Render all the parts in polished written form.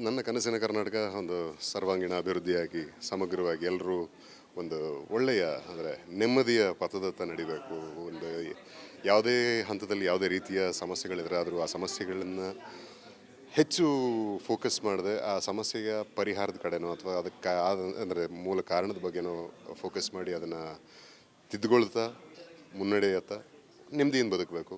ನನ್ನ ಕನಸಿನ ಕರ್ನಾಟಕ ಒಂದು ಸರ್ವಾಂಗೀಣ ಅಭಿವೃದ್ಧಿಯಾಗಿ ಸಮಗ್ರವಾಗಿ ಎಲ್ಲರೂ ಒಂದು ಒಳ್ಳೆಯ ಅಂದರೆ ನೆಮ್ಮದಿಯ ಪಥದತ್ತ ನಡಿಬೇಕು. ಒಂದು ಯಾವುದೇ ಹಂತದಲ್ಲಿ ಯಾವುದೇ ರೀತಿಯ ಸಮಸ್ಯೆಗಳಿದ್ರೆ ಆದರೂ ಆ ಸಮಸ್ಯೆಗಳನ್ನು ಹೆಚ್ಚು ಫೋಕಸ್ ಮಾಡದೆ ಆ ಸಮಸ್ಯೆಯ ಪರಿಹಾರದ ಕಡೆನೋ ಅಥವಾ ಅದಕ್ಕೆ ಅಂದರೆ ಮೂಲ ಕಾರಣದ ಬಗ್ಗೆನೋ ಫೋಕಸ್ ಮಾಡಿ ಅದನ್ನು ತಿದ್ದುಕೊಳ್ತಾ ಮುನ್ನಡೆಯತ್ತ ನೆಮ್ಮದಿಯಿಂದ ಬದುಕಬೇಕು.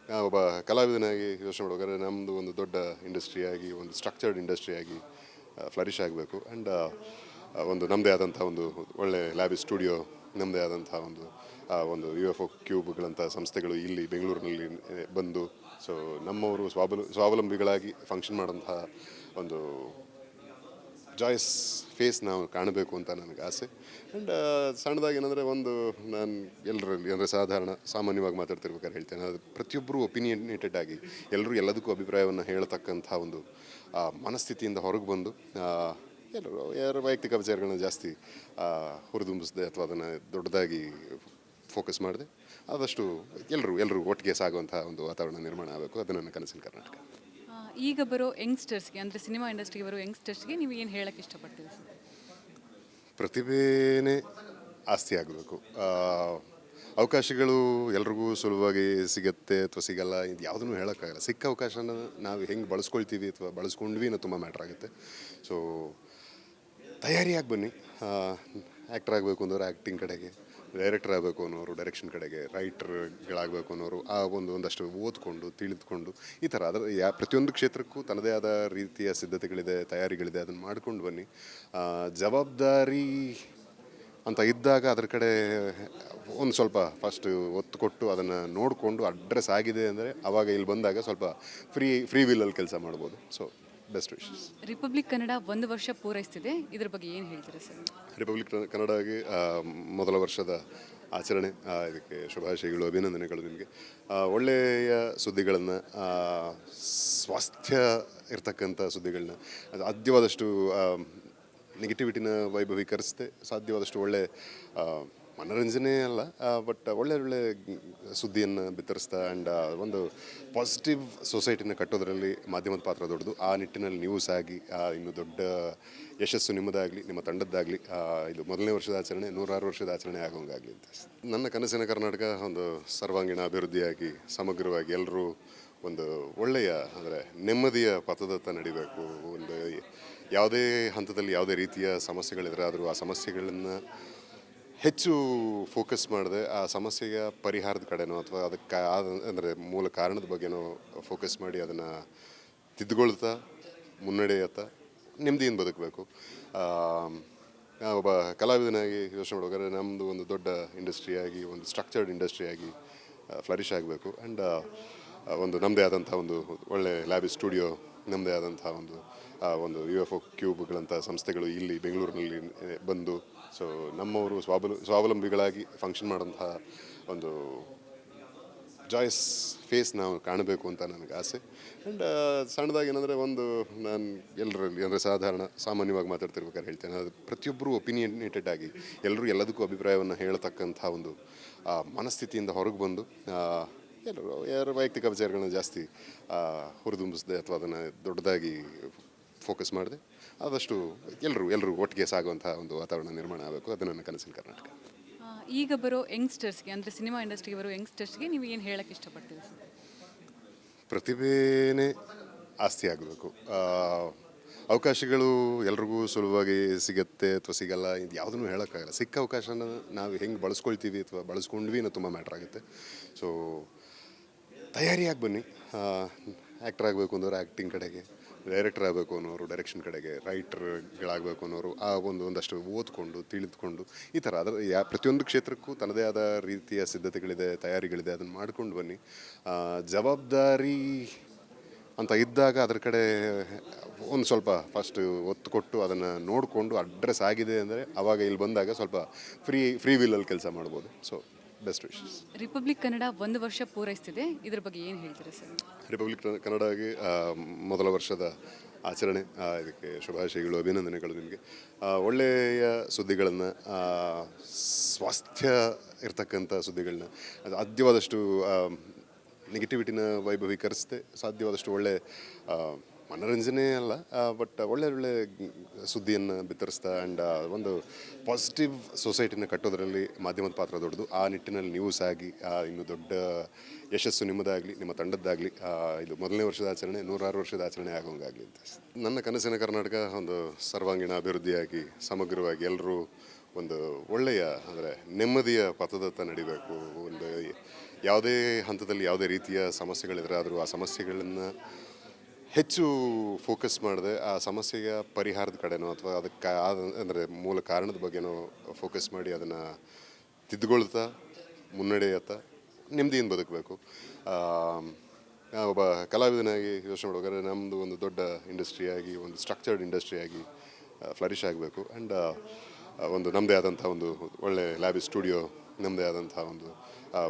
ಒಬ್ಬ ಕಲಾವಿದನಾಗಿ ಯೋಚನೆ ಮಾಡುವಾಗ ನಮ್ಮದು ಒಂದು ದೊಡ್ಡ ಇಂಡಸ್ಟ್ರಿಯಾಗಿ ಒಂದು ಸ್ಟ್ರಕ್ಚರ್ಡ್ ಇಂಡಸ್ಟ್ರಿಯಾಗಿ ಫ್ಲರಿಷ್ ಆಗಬೇಕು. ಆ್ಯಂಡ್ ಒಂದು ನಮ್ಮದೇ ಆದಂಥ ಒಂದು ಒಳ್ಳೆ ಲ್ಯಾಬ್ ಸ್ಟುಡಿಯೋ, ನಮ್ಮದೇ ಆದಂಥ ಒಂದು UFO ಕ್ಯೂಬ್ಗಳಂಥ ಸಂಸ್ಥೆಗಳು ಇಲ್ಲಿ ಬೆಂಗಳೂರಿನಲ್ಲಿ ಬಂದು ಸೊ ನಮ್ಮವರು ಸ್ವಾವಲಂಬಿಗಳಾಗಿ ಫಂಕ್ಷನ್ ಮಾಡೋಂಥ ಒಂದು ಜಾಯ್ಸ್ ಫೇಸ್ ನಾವು ಕಾಣಬೇಕು ಅಂತ ನನಗೆ ಆಸೆ. ಆ್ಯಂಡ್ ಸಣ್ಣದಾಗಿ ಏನಂದರೆ ನಾನು ಎಲ್ಲರಲ್ಲಿ ಅಂದರೆ ಸಾಮಾನ್ಯವಾಗಿ ಮಾತಾಡ್ತಿರ್ಬೇಕಾದ್ರೆ ಹೇಳ್ತೇನೆ, ಅದು ಪ್ರತಿಯೊಬ್ಬರು ಒಪಿನಿಯನೇಟೆಡ್ ಆಗಿ ಎಲ್ಲರೂ ಎಲ್ಲದಕ್ಕೂ ಅಭಿಪ್ರಾಯವನ್ನು ಹೇಳ್ತಕ್ಕಂಥ ಒಂದು ಮನಸ್ಥಿತಿಯಿಂದ ಹೊರಗೆ ಬಂದು ಎಲ್ಲರೂ ಯಾರ ವೈಯಕ್ತಿಕ ವಿಚಾರಗಳನ್ನ ಜಾಸ್ತಿ ಹುರಿದುಂಬಿಸದೆ ಅಥವಾ ಅದನ್ನು ದೊಡ್ಡದಾಗಿ ಫೋಕಸ್ ಮಾಡಿದೆ ಆದಷ್ಟು ಎಲ್ಲರೂ ಒಟ್ಟಿಗೆ ಸಾಗುವಂಥ ಒಂದು ವಾತಾವರಣ ನಿರ್ಮಾಣ ಆಗಬೇಕು. ಅದು ನನ್ನ ಕನಸಿನ ಕರ್ನಾಟಕ. ಈಗ ಬರೋ ಯಂಗ್ಸ್ಟರ್ಸ್ಗೆ ಅಂದರೆ ಸಿನಿಮಾ ಇಂಡಸ್ಟ್ರಿಗೆ ಬರೋ ಯಂಗ್ಸ್ಟರ್ಸ್ಗೆ ನೀವು ಏನು ಹೇಳಕ್ಕೆ ಇಷ್ಟಪಡ್ತೀರಿ ಸರ್? ಪ್ರತಿಭೆನೇ ಆಸ್ತಿ ಆಗಬೇಕು. ಅವಕಾಶಗಳು ಎಲ್ರಿಗೂ ಸುಲಭವಾಗಿ ಸಿಗುತ್ತೆ ಅಥವಾ ಸಿಗಲ್ಲ, ಇದು ಯಾವುದನ್ನು ಹೇಳೋಕ್ಕಾಗಲ್ಲ. ಸಿಕ್ಕ ಅವಕಾಶನ ನಾವು ಹೆಂಗೆ ಬಳಸ್ಕೊಳ್ತೀವಿ ಅಥವಾ ಬಳಸ್ಕೊಂಡ್ವಿ ಅನ್ನೋ ತುಂಬ ಮ್ಯಾಟ್ರ್ ಆಗುತ್ತೆ. ಸೊ ತಯಾರಿಯಾಗಿ ಬನ್ನಿ. ಆ್ಯಕ್ಟರ್ ಆಗಬೇಕು ಅನ್ನೋರು ಆ್ಯಕ್ಟಿಂಗ್ ಕಡೆಗೆ, ಡೈರೆಕ್ಟರ್ ಆಗಬೇಕು ಅನ್ನೋರು ಡೈರೆಕ್ಷನ್ ಕಡೆಗೆ, ರೈಟರ್ಗಳಾಗಬೇಕು ಅನ್ನೋರು ಒಂದಷ್ಟು ಓದ್ಕೊಂಡು ತಿಳಿದುಕೊಂಡು ಈ ಥರ ಅದರ ಪ್ರತಿಯೊಂದು ಕ್ಷೇತ್ರಕ್ಕೂ ತನ್ನದೇ ಆದ ರೀತಿಯ ಸಿದ್ಧತೆಗಳಿದೆ, ತಯಾರಿಗಳಿದೆ. ಅದನ್ನು ಮಾಡ್ಕೊಂಡು ಬನ್ನಿ. ಜವಾಬ್ದಾರಿ ಅಂತ ಇದ್ದಾಗ ಅದರ ಕಡೆ ಒಂದು ಸ್ವಲ್ಪ ಫಸ್ಟು ಒತ್ತು ಕೊಟ್ಟು ಅದನ್ನು ನೋಡಿಕೊಂಡು ಅಡ್ರೆಸ್ ಆಗಿದೆ ಅಂದರೆ ಆವಾಗ ಇಲ್ಲಿ ಬಂದಾಗ ಸ್ವಲ್ಪ ಫ್ರೀ ವಿಲ್ಲಲ್ಲಿ ಕೆಲಸ ಮಾಡ್ಬೋದು. So best wishes. Republic Kannada 1 ವರ್ಷ ಪೂರೈಸ್ತಿದೆ, ಇದ್ರ ಬಗ್ಗೆ ಏನು ಹೇಳ್ತೀರಾ ಸರ್? ರಿಪಬ್ಲಿಕ್ ಕನ್ನಡಗೆ ಮೊದಲ ವರ್ಷದ ಆಚರಣೆ, ಇದಕ್ಕೆ ಶುಭಾಶಯಗಳು, ಅಭಿನಂದನೆಗಳು ನಿಮಗೆ. ಒಳ್ಳೆಯ ಸುದ್ದಿಗಳನ್ನು, ಸ್ವಾಸ್ಥ್ಯ ಇರ್ತಕ್ಕಂಥ ಸುದ್ದಿಗಳನ್ನ, ಸಾಧ್ಯವಾದಷ್ಟು ನೆಗೆಟಿವಿಟಿನ ವೈಭವೀಕರಿಸದೆ ಸಾಧ್ಯವಾದಷ್ಟು ಒಳ್ಳೆ ಮನೋರಂಜನೆ ಅಲ್ಲ ಬಟ್ ಒಳ್ಳೆ ಸುದ್ದಿಯನ್ನು ಬಿತ್ತರಿಸ್ತಾ ಆ್ಯಂಡ್ ಒಂದು ಪಾಸಿಟಿವ್ ಸೊಸೈಟಿನ ಕಟ್ಟೋದ್ರಲ್ಲಿ ಮಾಧ್ಯಮದ ಪಾತ್ರ ದೊಡ್ಡದು. ಆ ನಿಟ್ಟಿನಲ್ಲಿ ನ್ಯೂಸ್ ಆಗಿ ಇನ್ನು ದೊಡ್ಡ ಯಶಸ್ಸು ನಿಮ್ಮದಾಗಲಿ, ನಿಮ್ಮ ತಂಡದ್ದಾಗಲಿ. ಇದು ಮೊದಲನೇ ವರ್ಷದ ಆಚರಣೆ 106 ವರ್ಷದ ಆಚರಣೆ ಆಗೋಂಗಾಗಲಿ ಅಂತ. ನನ್ನ ಕನಸಿನ ಕರ್ನಾಟಕ ಒಂದು ಸರ್ವಾಂಗೀಣ ಅಭಿವೃದ್ಧಿಯಾಗಿ ಸಮಗ್ರವಾಗಿ ಎಲ್ಲರೂ ಒಂದು ಒಳ್ಳೆಯ ಅಂದರೆ ನೆಮ್ಮದಿಯ ಪಥದತ್ತ ನಡಿಬೇಕು. ಒಂದು ಯಾವುದೇ ಹಂತದಲ್ಲಿ ಯಾವುದೇ ರೀತಿಯ ಸಮಸ್ಯೆಗಳಿದ್ರೆ ಆದರೂ ಆ ಸಮಸ್ಯೆಗಳನ್ನು ಹೆಚ್ಚು ಫೋಕಸ್ ಮಾಡದೆ ಆ ಸಮಸ್ಯೆಯ ಪರಿಹಾರದ ಕಡೆನೋ ಅಥವಾ ಅದಕ್ಕೆ ಅಂದರೆ ಮೂಲ ಕಾರಣದ ಬಗ್ಗೆನೋ ಫೋಕಸ್ ಮಾಡಿ ಅದನ್ನು ತಿದ್ದುಕೊಳ್ತಾ ಮುನ್ನಡೆಯತ್ತ ನೆಮ್ಮದಿಯಿಂದ ಬದುಕಬೇಕು. ಒಬ್ಬ ಕಲಾವಿದನಾಗಿ ಯೋಚನೆ ಮಾಡುವಾಗ ನಮ್ಮದು ಒಂದು ದೊಡ್ಡ ಇಂಡಸ್ಟ್ರಿಯಾಗಿ ಒಂದು ಸ್ಟ್ರಕ್ಚರ್ಡ್ ಇಂಡಸ್ಟ್ರಿಯಾಗಿ ಫ್ಲರಿಷ್ ಆಗಬೇಕು. ಆ್ಯಂಡ್ ಒಂದು ನಮ್ಮದೇ ಆದಂಥ ಒಂದು ಒಳ್ಳೆ ಲ್ಯಾಬ್ ಸ್ಟುಡಿಯೋ, ನಮ್ಮದೇ ಆದಂಥ ಒಂದು UFO ಕ್ಯೂಬ್ಗಳಂಥ ಸಂಸ್ಥೆಗಳು ಇಲ್ಲಿ ಬೆಂಗಳೂರಿನಲ್ಲಿ ಬಂದು ಸೊ ನಮ್ಮವರು ಸ್ವಾವಲಂಬಿಗಳಾಗಿ ಫಂಕ್ಷನ್ ಮಾಡೋಂಥ ಒಂದು ಜಾಯ್ಸ್ ಫೇಸ್ ನಾವು ಕಾಣಬೇಕು ಅಂತ ನನಗೆ ಆಸೆ. ಆ್ಯಂಡ್ ಸಣ್ಣದಾಗಿ ಏನಂದರೆ ನಾನು ಎಲ್ಲರಲ್ಲಿ ಅಂದರೆ ಸಾಮಾನ್ಯವಾಗಿ ಮಾತಾಡ್ತಿರ್ಬೇಕಾದ್ರೆ ಹೇಳ್ತೇನೆ, ಅದು ಪ್ರತಿಯೊಬ್ಬರು ಒಪಿನಿಯನೇಟೆಡ್ ಆಗಿ ಎಲ್ಲರೂ ಎಲ್ಲದಕ್ಕೂ ಅಭಿಪ್ರಾಯವನ್ನು ಹೇಳ್ತಕ್ಕಂಥ ಒಂದು ಮನಸ್ಥಿತಿಯಿಂದ ಹೊರಗೆ ಬಂದು ಎಲ್ಲರೂ ಯಾರ ವೈಯಕ್ತಿಕ ವಿಚಾರಗಳನ್ನ ಜಾಸ್ತಿ ಹುರಿದುಂಬಿಸದೆ ಅಥವಾ ಅದನ್ನು ದೊಡ್ಡದಾಗಿ ಫೋಕಸ್ ಮಾಡಿದೆ ಆದಷ್ಟು ಎಲ್ಲರೂ ಒಟ್ಟಿಗೆ ಸಾಗುವಂಥ ಒಂದು ವಾತಾವರಣ ನಿರ್ಮಾಣ ಆಗಬೇಕು. ಅದು ನನ್ನ ಕನಸಿನ ಕರ್ನಾಟಕ. ಈಗ ಬರೋ ಯಂಗ್ಸ್ಟರ್ಸ್ಗೆ ಅಂದರೆ ಸಿನಿಮಾ ಇಂಡಸ್ಟ್ರಿಗೆ ಬರೋ ಯಂಗ್ಸ್ಟರ್ಸ್ಗೆ ನೀವು ಏನು ಹೇಳಕ್ಕೆ ಇಷ್ಟಪಡ್ತೀರಿ ಸರ್? ಪ್ರತಿಭೆನೇ ಆಸ್ತಿ ಆಗಬೇಕು. ಅವಕಾಶಗಳು ಎಲ್ರಿಗೂ ಸುಲಭವಾಗಿ ಸಿಗುತ್ತೆ ಅಥವಾ ಸಿಗಲ್ಲ, ಇದು ಯಾವುದನ್ನು ಹೇಳೋಕ್ಕಾಗಲ್ಲ. ಸಿಕ್ಕ ಅವಕಾಶನ ನಾವು ಹೆಂಗೆ ಬಳಸ್ಕೊಳ್ತೀವಿ ಅಥವಾ ಬಳಸ್ಕೊಂಡ್ವಿ ಅನ್ನೋ ತುಂಬ ಮ್ಯಾಟ್ರ್ ಆಗುತ್ತೆ. ಸೊ ತಯಾರಿಯಾಗಿ ಬನ್ನಿ. ಆ್ಯಕ್ಟರ್ ಆಗಬೇಕು ಅನ್ನೋರು ಆ್ಯಕ್ಟಿಂಗ್ ಕಡೆಗೆ, ಡೈರೆಕ್ಟರ್ ಆಗಬೇಕು ಅನ್ನೋರು ಡೈರೆಕ್ಷನ್ ಕಡೆಗೆ, ರೈಟರ್ಗಳಾಗಬೇಕು ಅನ್ನೋರು ಒಂದಷ್ಟು ಓದ್ಕೊಂಡು ತಿಳಿದುಕೊಂಡು ಈ ಥರ ಅದರ ಪ್ರತಿಯೊಂದು ಕ್ಷೇತ್ರಕ್ಕೂ ತನ್ನದೇ ಆದ ರೀತಿಯ ಸಿದ್ಧತೆಗಳಿದೆ, ತಯಾರಿಗಳಿದೆ. ಅದನ್ನು ಮಾಡ್ಕೊಂಡು ಬನ್ನಿ. ಜವಾಬ್ದಾರಿ ಅಂತ ಇದ್ದಾಗ ಅದರ ಕಡೆ ಒಂದು ಸ್ವಲ್ಪ ಫಸ್ಟು ಒತ್ತು ಕೊಟ್ಟು ಅದನ್ನು ನೋಡಿಕೊಂಡು ಅಡ್ರೆಸ್ ಆಗಿದೆ ಅಂದರೆ ಆವಾಗ ಇಲ್ಲಿ ಬಂದಾಗ ಸ್ವಲ್ಪ ಫ್ರೀ ವಿಲ್ಲಲ್ಲಿ ಕೆಲಸ ಮಾಡ್ಬೋದು. So best wishes. Republic Kannada 1 ವರ್ಷ ಪೂರೈಸ್ತಿದೆ, ಇದ್ರ ಬಗ್ಗೆ ಏನು ಹೇಳ್ತೀರಾ ಸರ್? ರಿಪಬ್ಲಿಕ್ ಕನ್ನಡಗೆ ಮೊದಲ ವರ್ಷದ ಆಚರಣೆ, ಇದಕ್ಕೆ ಶುಭಾಶಯಗಳು, ಅಭಿನಂದನೆಗಳು ನಿಮಗೆ. ಒಳ್ಳೆಯ ಸುದ್ದಿಗಳನ್ನು, ಸ್ವಾಸ್ಥ್ಯ ಇರ್ತಕ್ಕಂಥ ಸುದ್ದಿಗಳನ್ನ, ಸಾಧ್ಯವಾದಷ್ಟು ನೆಗೆಟಿವಿಟಿನ ವೈಭವೀಕರಿಸದೆ ಸಾಧ್ಯವಾದಷ್ಟು ಒಳ್ಳೆ ಮನೋರಂಜನೆ ಅಲ್ಲ, ಬಟ್ ಒಳ್ಳೆ ಒಳ್ಳೆ ಸುದ್ದಿಯನ್ನು ಬಿತ್ತರಿಸ್ತಾ ಆ್ಯಂಡ್ ಒಂದು ಪಾಸಿಟಿವ್ ಸೊಸೈಟಿನ ಕಟ್ಟೋದರಲ್ಲಿ ಮಾಧ್ಯಮದ ಪಾತ್ರ ದೊಡ್ಡದು. ಆ ನಿಟ್ಟಿನಲ್ಲಿ ನೀವು ಸಾಗಿ ಇನ್ನು ದೊಡ್ಡ ಯಶಸ್ಸು ನಿಮ್ಮದಾಗಲಿ, ನಿಮ್ಮ ತಂಡದ್ದಾಗಲಿ. ಇದು ಮೊದಲನೇ ವರ್ಷದ ಆಚರಣೆ 106 ವರ್ಷದ ಆಚರಣೆ ಆಗೋಂಗಾಗಲಿ ಅಂತ. ನನ್ನ ಕನಸಿನ ಕರ್ನಾಟಕ ಒಂದು ಸರ್ವಾಂಗೀಣ ಅಭಿವೃದ್ಧಿಯಾಗಿ ಸಮಗ್ರವಾಗಿ ಎಲ್ಲರೂ ಒಂದು ಒಳ್ಳೆಯ, ಅಂದರೆ ನೆಮ್ಮದಿಯ ಪಥದತ್ತ ನಡಿಬೇಕು. ಒಂದು ಯಾವುದೇ ಹಂತದಲ್ಲಿ ಯಾವುದೇ ರೀತಿಯ ಸಮಸ್ಯೆಗಳಿದ್ರೆ ಆದರೂ ಆ ಸಮಸ್ಯೆಗಳನ್ನು ಹೆಚ್ಚು ಫೋಕಸ್ ಮಾಡದೆ ಆ ಸಮಸ್ಯೆಯ ಪರಿಹಾರದ ಕಡೆನೋ ಅಥವಾ ಅದಕ್ಕೆ ಅಂದರೆ ಮೂಲ ಕಾರಣದ ಬಗ್ಗೆನೋ ಫೋಕಸ್ ಮಾಡಿ ಅದನ್ನು ತಿದ್ದುಕೊಳ್ತಾ ಮುನ್ನಡೆಯತ್ತ ನೆಮ್ಮದಿಯಿಂದ ಬದುಕಬೇಕು. ಒಬ್ಬ ಕಲಾವಿದನಾಗಿ ಯೋಚನೆ ಮಾಡುವಾಗ ನಮ್ಮದು ಒಂದು ದೊಡ್ಡ ಇಂಡಸ್ಟ್ರಿಯಾಗಿ, ಒಂದು ಸ್ಟ್ರಕ್ಚರ್ಡ್ ಇಂಡಸ್ಟ್ರಿಯಾಗಿ ಫ್ಲರಿಶ್ ಆಗಬೇಕು. ಆ್ಯಂಡ್ ಒಂದು ನಮ್ಮದೇ ಆದಂಥ ಒಂದು ಒಳ್ಳೆ ಲ್ಯಾಬ್ ಸ್ಟುಡಿಯೋ, ನಮ್ಮದೇ ಆದಂಥ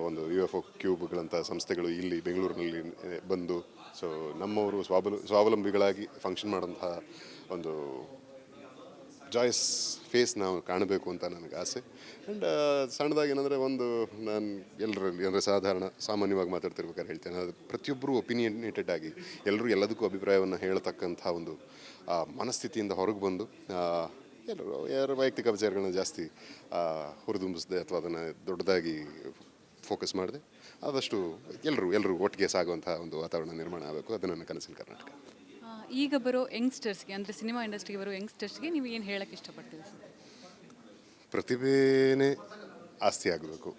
ಒಂದು UFO ಕ್ಯೂಬ್ಗಳಂಥ ಸಂಸ್ಥೆಗಳು ಇಲ್ಲಿ ಬೆಂಗಳೂರಿನಲ್ಲಿ ಬಂದು, ಸೊ ನಮ್ಮವರು ಸ್ವಾವಲಂಬಿಗಳಾಗಿ ಫಂಕ್ಷನ್ ಮಾಡೋಂಥ ಒಂದು ಜಾಯ್ಸ್ ಫೇಸ್ ನಾವು ಕಾಣಬೇಕು ಅಂತ ನನಗೆ ಆಸೆ. ಆ್ಯಂಡ್ ಸಣ್ಣದಾಗಿ ಏನಂದರೆ ನಾನು ಎಲ್ಲರಲ್ಲಿ ಅಂದರೆ ಸಾಮಾನ್ಯವಾಗಿ ಮಾತಾಡ್ತಿರ್ಬೇಕಾದ್ರೆ ಹೇಳ್ತೇನೆ, ಅದು ಪ್ರತಿಯೊಬ್ಬರು ಒಪಿನಿಯನೇಟೆಡ್ ಆಗಿ ಎಲ್ಲರೂ ಎಲ್ಲದಕ್ಕೂ ಅಭಿಪ್ರಾಯವನ್ನು ಹೇಳ್ತಕ್ಕಂಥ ಒಂದು ಮನಸ್ಥಿತಿಯಿಂದ ಹೊರಗೆ ಬಂದು ಎಲ್ಲರೂ ಯಾರ ವೈಯಕ್ತಿಕ ವಿಚಾರಗಳನ್ನ ಜಾಸ್ತಿ ಹುರಿದುಂಬಿಸದೆ ಅಥವಾ ಅದನ್ನು ದೊಡ್ಡದಾಗಿ ಫೋಕಸ್ ಮಾಡಿದೆ ಆದಷ್ಟು ಎಲ್ಲರೂ ಒಟ್ಟಿಗೆ ಸಾಗುವಂಥ ಒಂದು ವಾತಾವರಣ ನಿರ್ಮಾಣ ಆಗಬೇಕು. ಅದು ನನ್ನ ಕನಸಿನ ಕರ್ನಾಟಕ. ಈಗ ಬರೋ ಯಂಗ್ಸ್ಟರ್ಸ್ಗೆ, ಅಂದರೆ ಸಿನಿಮಾ ಇಂಡಸ್ಟ್ರಿಗೆ ಬರೋ ಯಂಗ್ಸ್ಟರ್ಸ್ಗೆ ನೀವು ಏನು ಹೇಳಕ್ಕೆ ಇಷ್ಟಪಡ್ತೀರಿ ಸರ್? ಪ್ರತಿಭೆನೇ ಆಸ್ತಿ ಆಗಬೇಕು.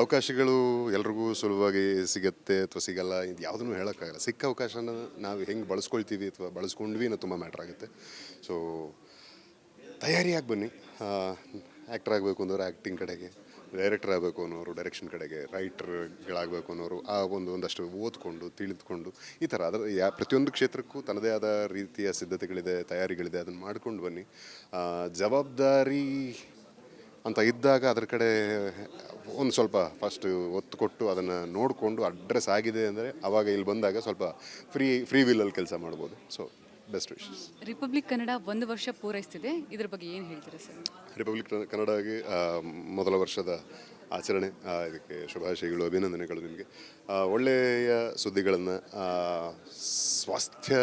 ಅವಕಾಶಗಳು ಎಲ್ರಿಗೂ ಸುಲಭವಾಗಿ ಸಿಗುತ್ತೆ ಅಥವಾ ಸಿಗಲ್ಲ, ಇದು ಯಾವುದನ್ನು ಹೇಳೋಕ್ಕಾಗಲ್ಲ. ಸಿಕ್ಕ ಅವಕಾಶನ ನಾವು ಹೆಂಗೆ ಬಳಸ್ಕೊಳ್ತೀವಿ ಅಥವಾ ಬಳಸ್ಕೊಂಡ್ವಿ ಅನ್ನೋ ತುಂಬ ಮ್ಯಾಟ್ರ್ ಆಗುತ್ತೆ. ಸೊ ತಯಾರಿಯಾಗಿ ಬನ್ನಿ. ಆ್ಯಕ್ಟರ್ ಆಗಬೇಕು ಅನ್ನೋರು ಆ್ಯಕ್ಟಿಂಗ್ ಕಡೆಗೆ, ಡೈರೆಕ್ಟರ್ ಆಗಬೇಕು ಅನ್ನೋರು ಡೈರೆಕ್ಷನ್ ಕಡೆಗೆ, ರೈಟರ್ಗಳಾಗಬೇಕು ಅನ್ನೋರು ಒಂದಷ್ಟು ಓದ್ಕೊಂಡು ತಿಳಿದುಕೊಂಡು ಈ ಥರ ಅದರ ಪ್ರತಿಯೊಂದು ಕ್ಷೇತ್ರಕ್ಕೂ ತನ್ನದೇ ಆದ ರೀತಿಯ ಸಿದ್ಧತೆಗಳಿದೆ, ತಯಾರಿಗಳಿದೆ. ಅದನ್ನು ಮಾಡ್ಕೊಂಡು ಬನ್ನಿ. ಜವಾಬ್ದಾರಿ ಅಂತ ಇದ್ದಾಗ ಅದರ ಕಡೆ ಒಂದು ಸ್ವಲ್ಪ ಫಸ್ಟ್ ಒತ್ತು ಕೊಟ್ಟು ಅದನ್ನು ನೋಡಿಕೊಂಡು ಅಡ್ರೆಸ್ ಆಗಿದೆ ಅಂದರೆ ಆವಾಗ ಇಲ್ಲಿ ಬಂದಾಗ ಸ್ವಲ್ಪ ಫ್ರೀ ವಿಲ್ಲಲ್ಲಿ ಕೆಲಸ ಮಾಡ್ಬೋದು. So best wishes. Republic Kannada 1 ವರ್ಷ ಪೂರೈಸ್ತಿದೆ, ಇದ್ರ ಬಗ್ಗೆ ಏನು ಹೇಳ್ತೀರಾ ಸರ್? ರಿಪಬ್ಲಿಕ್ ಕನ್ನಡಗೆ ಮೊದಲ ವರ್ಷದ ಆಚರಣೆ, ಇದಕ್ಕೆ ಶುಭಾಶಯಗಳು, ಅಭಿನಂದನೆಗಳು ನಿಮಗೆ. ಒಳ್ಳೆಯ ಸುದ್ದಿಗಳನ್ನು, ಸ್ವಾಸ್ಥ್ಯ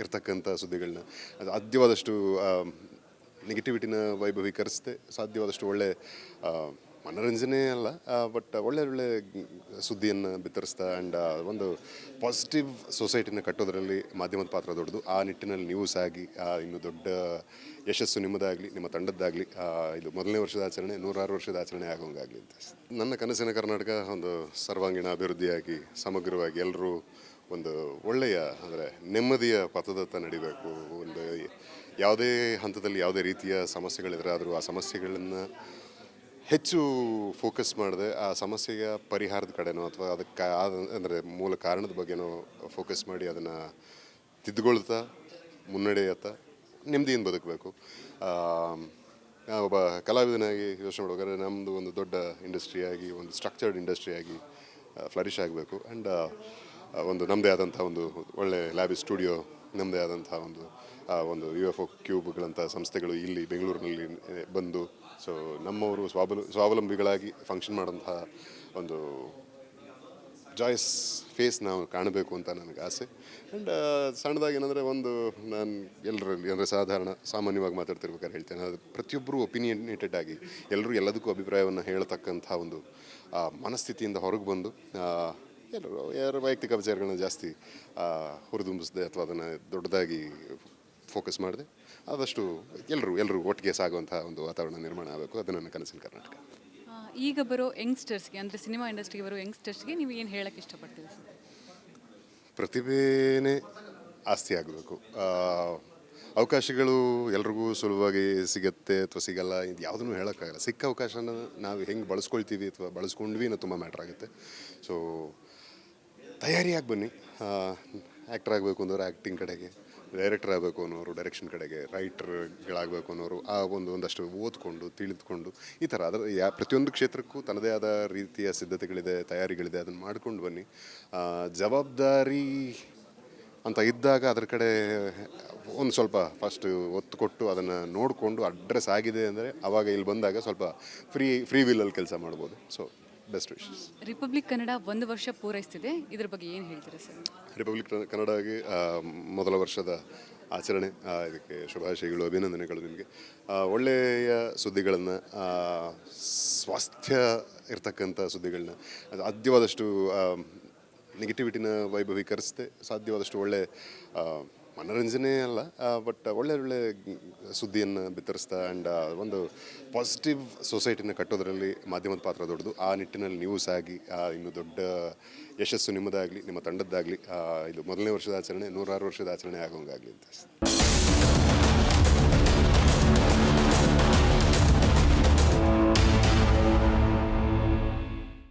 ಇರ್ತಕ್ಕಂಥ ಸುದ್ದಿಗಳನ್ನ, ಸಾಧ್ಯವಾದಷ್ಟು ನೆಗೆಟಿವಿಟಿನ ವೈಭವೀಕರಿಸದೆ ಸಾಧ್ಯವಾದಷ್ಟು ಒಳ್ಳೆ ಮನೋರಂಜನೆ ಅಲ್ಲ, ಬಟ್ ಒಳ್ಳೆ ಒಳ್ಳೆ ಸುದ್ದಿಯನ್ನು ಬಿತ್ತರಿಸ್ತಾ ಆ್ಯಂಡ್ ಒಂದು ಪಾಸಿಟಿವ್ ಸೊಸೈಟಿನ ಕಟ್ಟೋದರಲ್ಲಿ ಮಾಧ್ಯಮದ ಪಾತ್ರ ದೊಡ್ಡದು. ಆ ನಿಟ್ಟಿನಲ್ಲಿ ನೀವು ಸಾಗಿ ಇನ್ನು ದೊಡ್ಡ ಯಶಸ್ಸು ನಿಮ್ಮದಾಗಲಿ, ನಿಮ್ಮ ತಂಡದ್ದಾಗಲಿ. ಇದು ಮೊದಲನೇ ವರ್ಷದ ಆಚರಣೆ 106 ವರ್ಷದ ಆಚರಣೆ ಆಗೋಂಗಾಗಲಿ ಅಂತ. ನನ್ನ ಕನಸಿನ ಕರ್ನಾಟಕ ಒಂದು ಸರ್ವಾಂಗೀಣ ಅಭಿವೃದ್ಧಿಯಾಗಿ ಸಮಗ್ರವಾಗಿ ಎಲ್ಲರೂ ಒಂದು ಒಳ್ಳೆಯ, ಅಂದರೆ ನೆಮ್ಮದಿಯ ಪಥದತ್ತ ನಡಿಬೇಕು. ಒಂದು ಯಾವುದೇ ಹಂತದಲ್ಲಿ ಯಾವುದೇ ರೀತಿಯ ಸಮಸ್ಯೆಗಳಿದ್ರೆ ಆದರೂ ಆ ಸಮಸ್ಯೆಗಳನ್ನು ಹೆಚ್ಚು ಫೋಕಸ್ ಮಾಡದೆ ಆ ಸಮಸ್ಯೆಯ ಪರಿಹಾರದ ಕಡೆನೋ ಅಥವಾ ಅದಕ್ಕೆ ಅಂದರೆ ಮೂಲ ಕಾರಣದ ಬಗ್ಗೆನೋ ಫೋಕಸ್ ಮಾಡಿ ಅದನ್ನು ತಿದ್ದುಕೊಳ್ತಾ ಮುನ್ನಡೆಯತ್ತ ನೆಮ್ಮದಿಯಿಂದ ಬದುಕಬೇಕು. ಒಬ್ಬ ಕಲಾವಿದನಾಗಿ ಯೋಚನೆ ಮಾಡುವಾಗ ನಮ್ಮದು ಒಂದು ದೊಡ್ಡ ಇಂಡಸ್ಟ್ರಿಯಾಗಿ, ಒಂದು ಸ್ಟ್ರಕ್ಚರ್ಡ್ ಇಂಡಸ್ಟ್ರಿಯಾಗಿ ಫ್ಲರಿಶ್ ಆಗಬೇಕು. ಆ್ಯಂಡ್ ಒಂದು ನಮ್ಮದೇ ಆದಂಥ ಒಂದು ಒಳ್ಳೆ ಲ್ಯಾಬ್ ಸ್ಟುಡಿಯೋ, ನಮ್ಮದೇ ಆದಂಥ ಒಂದು UFO ಕ್ಯೂಬ್ಗಳಂಥ ಸಂಸ್ಥೆಗಳು ಇಲ್ಲಿ ಬೆಂಗಳೂರಿನಲ್ಲಿ ಬಂದು, ಸೊ ನಮ್ಮವರು ಸ್ವಾವಲಂಬಿಗಳಾಗಿ ಫಂಕ್ಷನ್ ಮಾಡೋಂಥ ಒಂದು ಜಾಯ್ಸ್ ಫೇಸ್ ನಾವು ಕಾಣಬೇಕು ಅಂತ ನನಗೆ ಆಸೆ. ಆ್ಯಂಡ್ ಸಣ್ಣದಾಗಿ ಏನಂದರೆ ನಾನು ಎಲ್ಲರಲ್ಲಿ ಅಂದರೆ ಸಾಮಾನ್ಯವಾಗಿ ಮಾತಾಡ್ತಿರ್ಬೇಕಾದ್ರೆ ಹೇಳ್ತೇನೆ, ಅದು ಪ್ರತಿಯೊಬ್ಬರು ಒಪಿನಿಯನೇಟೆಡ್ ಆಗಿ ಎಲ್ಲರೂ ಎಲ್ಲದಕ್ಕೂ ಅಭಿಪ್ರಾಯವನ್ನು ಹೇಳ್ತಕ್ಕಂಥ ಒಂದು ಮನಸ್ಥಿತಿಯಿಂದ ಹೊರಗೆ ಬಂದು ಎಲ್ಲರೂ ಯಾರ ವೈಯಕ್ತಿಕ ವಿಚಾರಗಳನ್ನ ಜಾಸ್ತಿ ಹುರಿದುಂಬಿಸದೆ ಅಥವಾ ಅದನ್ನು ದೊಡ್ಡದಾಗಿ ಫೋಕಸ್ ಮಾಡಿದೆ ಆದಷ್ಟು ಎಲ್ಲರೂ ಒಟ್ಟಿಗೆ ಸಾಗುವಂಥ ಒಂದು ವಾತಾವರಣ ನಿರ್ಮಾಣ ಆಗಬೇಕು. ಅದು ನನ್ನ ಕನಸಿನ ಕರ್ನಾಟಕ. ಈಗ ಬರೋ ಯಂಗ್ಸ್ಟರ್ಸ್ಗೆ, ಅಂದರೆ ಸಿನಿಮಾ ಇಂಡಸ್ಟ್ರಿಗೆ ಬರೋ ಯಂಗ್ಸ್ಟರ್ಸ್ಗೆ ನೀವು ಏನು ಹೇಳಕ್ಕೆ ಇಷ್ಟಪಡ್ತೀರಿ ಸರ್? ಪ್ರತಿಭೆನೇ ಆಸ್ತಿ ಆಗಬೇಕು. ಅವಕಾಶಗಳು ಎಲ್ರಿಗೂ ಸುಲಭವಾಗಿ ಸಿಗುತ್ತೆ ಅಥವಾ ಸಿಗಲ್ಲ, ಇದು ಯಾವುದನ್ನು ಹೇಳೋಕ್ಕಾಗಲ್ಲ. ಸಿಕ್ಕ ಅವಕಾಶನ ನಾವು ಹೆಂಗೆ ಬಳಸ್ಕೊಳ್ತೀವಿ ಅಥವಾ ಬಳಸ್ಕೊಂಡ್ವಿ ಅನ್ನೋ ತುಂಬ ಮ್ಯಾಟ್ರ್ ಆಗುತ್ತೆ. ಸೊ ತಯಾರಿಯಾಗಿ ಬನ್ನಿ. ಆ್ಯಕ್ಟರ್ ಆಗಬೇಕು ಅನ್ನೋರು ಆ್ಯಕ್ಟಿಂಗ್ ಕಡೆಗೆ, ಡೈರೆಕ್ಟರ್ ಆಗಬೇಕು ಅನ್ನೋರು ಡೈರೆಕ್ಷನ್ ಕಡೆಗೆ, ರೈಟರ್ಗಳಾಗಬೇಕು ಅನ್ನೋರು ಒಂದಷ್ಟು ಓದ್ಕೊಂಡು ತಿಳಿದುಕೊಂಡು ಈ ಥರ ಅದರ ಪ್ರತಿಯೊಂದು ಕ್ಷೇತ್ರಕ್ಕೂ ತನ್ನದೇ ಆದ ರೀತಿಯ ಸಿದ್ಧತೆಗಳಿದೆ, ತಯಾರಿಗಳಿದೆ. ಅದನ್ನು ಮಾಡ್ಕೊಂಡು ಬನ್ನಿ. ಜವಾಬ್ದಾರಿ ಅಂತ ಇದ್ದಾಗ ಅದರ ಕಡೆ ಒಂದು ಸ್ವಲ್ಪ ಫಸ್ಟ್ ಒತ್ತು ಕೊಟ್ಟು ಅದನ್ನು ನೋಡಿಕೊಂಡು ಅಡ್ರೆಸ್ ಆಗಿದೆ ಅಂದರೆ ಆವಾಗ ಇಲ್ಲಿ ಬಂದಾಗ ಸ್ವಲ್ಪ ಫ್ರೀ ವಿಲ್ಲಲ್ಲಿ ಕೆಲಸ ಮಾಡ್ಬೋದು. So best wishes. Republic Kannada 1 ವರ್ಷ ಪೂರೈಸ್ತಿದೆ, ಇದ್ರ ಬಗ್ಗೆ ಏನು ಹೇಳ್ತೀರಾ ಸರ್? ರಿಪಬ್ಲಿಕ್ ಕನ್ನಡಗೆ ಮೊದಲ ವರ್ಷದ ಆಚರಣೆ, ಇದಕ್ಕೆ ಶುಭಾಶಯಗಳು, ಅಭಿನಂದನೆಗಳು ನಿಮಗೆ. ಒಳ್ಳೆಯ ಸುದ್ದಿಗಳನ್ನು, ಸ್ವಾಸ್ಥ್ಯ ಇರ್ತಕ್ಕಂಥ ಸುದ್ದಿಗಳನ್ನ, ಸಾಧ್ಯವಾದಷ್ಟು ನೆಗೆಟಿವಿಟಿನ ವೈಭವೀಕರಿಸದೆ ಸಾಧ್ಯವಾದಷ್ಟು ಒಳ್ಳೆ ಮನೋರಂಜನೆ ಅಲ್ಲ, ಬಟ್ ಒಳ್ಳೆ ಸುದ್ದಿಯನ್ನು ಬಿತ್ತರಿಸ್ತಾ ಆ್ಯಂಡ್ ಒಂದು ಪಾಸಿಟಿವ್ ಸೊಸೈಟಿನ ಕಟ್ಟೋದರಲ್ಲಿ ಮಾಧ್ಯಮದ ಪಾತ್ರ ದೊಡ್ಡದು. ಆ ನಿಟ್ಟಿನಲ್ಲಿ ನೀವು ಸಾಗಿ ಇನ್ನು ದೊಡ್ಡ ಯಶಸ್ಸು ನಿಮ್ಮದಾಗಲಿ, ನಿಮ್ಮ ತಂಡದ್ದಾಗಲಿ. ಇದು ಮೊದಲನೇ ವರ್ಷದ ಆಚರಣೆ, 106 ವರ್ಷದ ಆಚರಣೆ ಆಗೋಂಗಾಗಲಿ ಅಂತ.